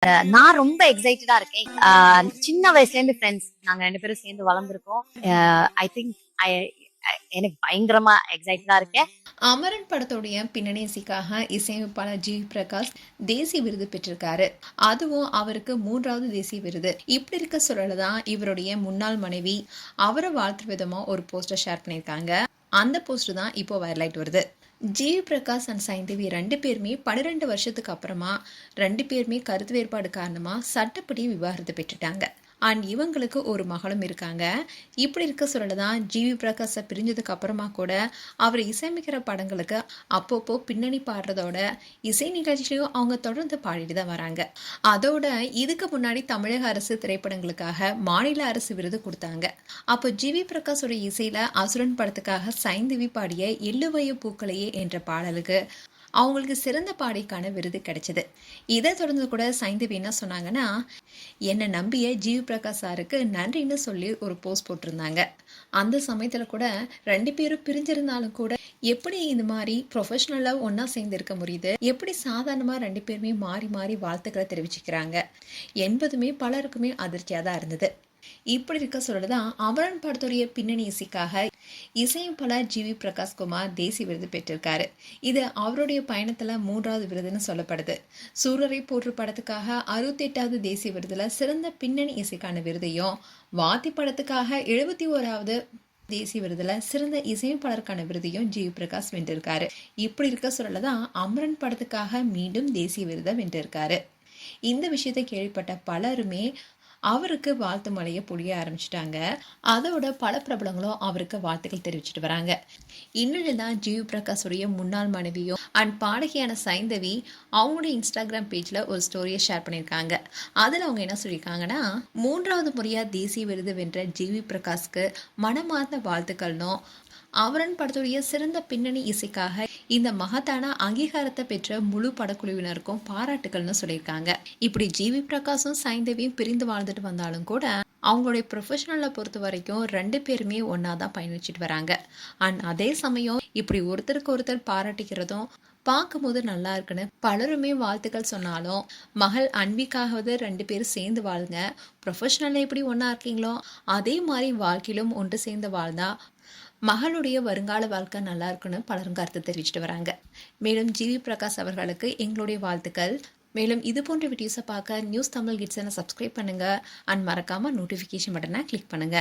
நான் ரொம்ப எக்ஸைட்டடா இருக்கேன். சின்ன வயசுல இருந்து ஃப்ரெண்ட்ஸ். நாங்க 2 பேரும் சேர்ந்து வளர்ந்துருக்கோம். ஐ திங்க் ஐ எனக்கு பயங்கரமா எக்ஸைட்டடா இருக்கேன். அமரன் படத்துடைய பின்னணி இசைக்காக இசையமைப்பாளர் ஜி பிரகாஷ் தேசிய விருது பெற்றிருக்காரு. அதுவும் அவருக்கு 3வது தேசிய விருது. இப்படி இருக்க சொல்லதான் இவருடைய முன்னாள் மனைவி அவரை வாழ்த்து விதமா ஒரு போஸ்டர் ஷேர் பண்ணியிருக்காங்க. அந்த போஸ்டர் தான் இப்போ வைரலாயிட்டு வருது. ஜி பிரகாஷ் அண்ட் சைந்தவி 2 பேருமே 12 வருஷத்துக்கு அப்புறமா 2 பேருமே கருத்து வேறுபாடு காரணமா சட்டப்படி விவாகரத்து பெற்றுட்டாங்க. அண்ட் இவங்களுக்கு ஒரு மகளும் இருக்காங்க. இப்படி இருக்க சொல்லதான் ஜிவி பிரகாஷை பிரிஞ்சதுக்கு அப்புறமா கூட அவர் இசையமைக்கிற படங்களுக்கு அப்பப்போ பின்னணி பாடுறதோட இசை நிகழ்ச்சியிலையும் அவங்க தொடர்ந்து பாடிட்டு தான் வராங்க. அதோட இதுக்கு முன்னாடி தமிழக அரசு திரைப்படங்களுக்காக மாநில அரசு விருது கொடுத்தாங்க. அப்போ ஜிவி பிரகாஷோட இசையில அசுரன் படத்துக்காக சைந்தவி பாடிய எள்ளுவய பூக்களையே என்ற பாடலுக்கு அவங்களுக்கு சிறந்த பாடிக்கான விருது கிடைச்சது. இதை தொடர்ந்து கூட சைந்தவி என்ன சொன்னாங்கன்னா, என்னை நம்பிய ஜிவி பிரகாஷ் சாருக்கு நன்றின்னு சொல்லி ஒரு போஸ்ட் போட்டிருந்தாங்க. அந்த சமயத்தில் கூட 2 பேரும் பிரிஞ்சிருந்தாலும் கூட எப்படி இந்த மாதிரி ப்ரொஃபஷனலாக ஒன்றா சேர்ந்து இருக்க முடியுது, எப்படி சாதாரணமாக 2 பேருமே மாறி மாறி வாழ்த்துக்களை தெரிவிச்சுக்கிறாங்க என்பதுமே பலருக்குமே அதிர்ச்சியாக தான் இருந்தது. இப்படி இருக்க சொல்லதான் அமரன் படத்துடைய பின்னணி இசைக்காக இசையமைப்பாளர் ஜிவி பிரகாஷ் குமார் தேசிய விருது பெற்றிருக்காரு. இது அவருடைய பயணத்துல 3வது விருதுன்னு சொல்லப்படுது. சூரரை போற்று படத்துக்காக 68வது தேசிய விருதுல சிறந்த பின்னணி இசைக்கான விருதையும், வாத்தி படத்துக்காக 71வது தேசிய விருதுல சிறந்த இசையமைப்பாளருக்கான விருதையும் ஜிவி பிரகாஷ் வென்றிருக்காரு. இப்படி இருக்க சொல்லதான் அமரன் படத்துக்காக மீண்டும் தேசிய விருதை வென்றிருக்காரு. இந்த விஷயத்தை கேள்விப்பட்ட பலருமே அவருக்கு வாழ்த்து மலையை பொழிய ஆரம்பிச்சிட்டாங்க. அதோட பல பிரபலங்களும் அவருக்கு வாழ்த்துக்கள் தெரிவிச்சிட்டு வராங்க. இன்னும் தான் ஜிவி பிரகாஷுடைய முன்னாள் மனைவியும் அண்ட் பாடகியான சைந்தவி அவங்களுடைய இன்ஸ்டாகிராம் பேஜ்ல ஒரு ஸ்டோரியை ஷேர் பண்ணியிருக்காங்க. அதில் அவங்க என்ன சொல்லியிருக்காங்கன்னா, 3வது முறையா தேசிய விருது வென்ற ஜிவி பிரகாஷ்க்கு மனமார்ந்த வாழ்த்துக்கள்னும், அமரன் படத்துடைய சிறந்த பின்னணி இசைக்காக இந்த மகத்தான அங்கீகாரத்தை பெற்ற முழு படக்குழுவினருக்கும் பாராட்டுகள்னு சொல்லியிருக்காங்க. இப்படி ஜிவி பிரகாஷும் சைந்தவியும் பிரிந்து வாழ்ந்துட்டு வந்தாலும் கூட அவங்களுடைய ப்ரொஃபஷனலை பொறுத்த வரைக்கும் 2 பேருமே ஒன்னா தான் பயணிச்சுட்டு வராங்க. அண்ட் அதே சமயம் இப்படி ஒருத்தருக்கு ஒருத்தர் பாராட்டிக்கிறதும் பார்க்கும்போது நல்லா இருக்குன்னு பலருமே வாழ்த்துக்கள் சொன்னாலும், மகள் அன்பிக்காவது 2 பேரும் சேர்ந்து வாழுங்க, ப்ரொஃபஷனலில் எப்படி ஒன்றா இருக்கீங்களோ அதே மாதிரி வாழ்க்கையிலும் ஒன்று சேர்ந்து வாழ்ந்தா மகளுடைய வருங்கால வாழ்க்கை நல்லா இருக்குன்னு பலரும் கருத்து தெரிவிச்சுட்டு வராங்க. மேலும் ஜிவி பிரகாஷ் அவர்களுக்கு எங்களுடைய வாழ்த்துக்கள். மேலும் இது போன்ற வீடியோஸை பார்க்க நியூஸ் தமிழ் கிட்ஸனை சப்ஸ்கிரைப் பண்ணுங்க அண்ட் மறக்காம நோட்டிஃபிகேஷன் பட்டனை கிளிக் பண்ணுங்க.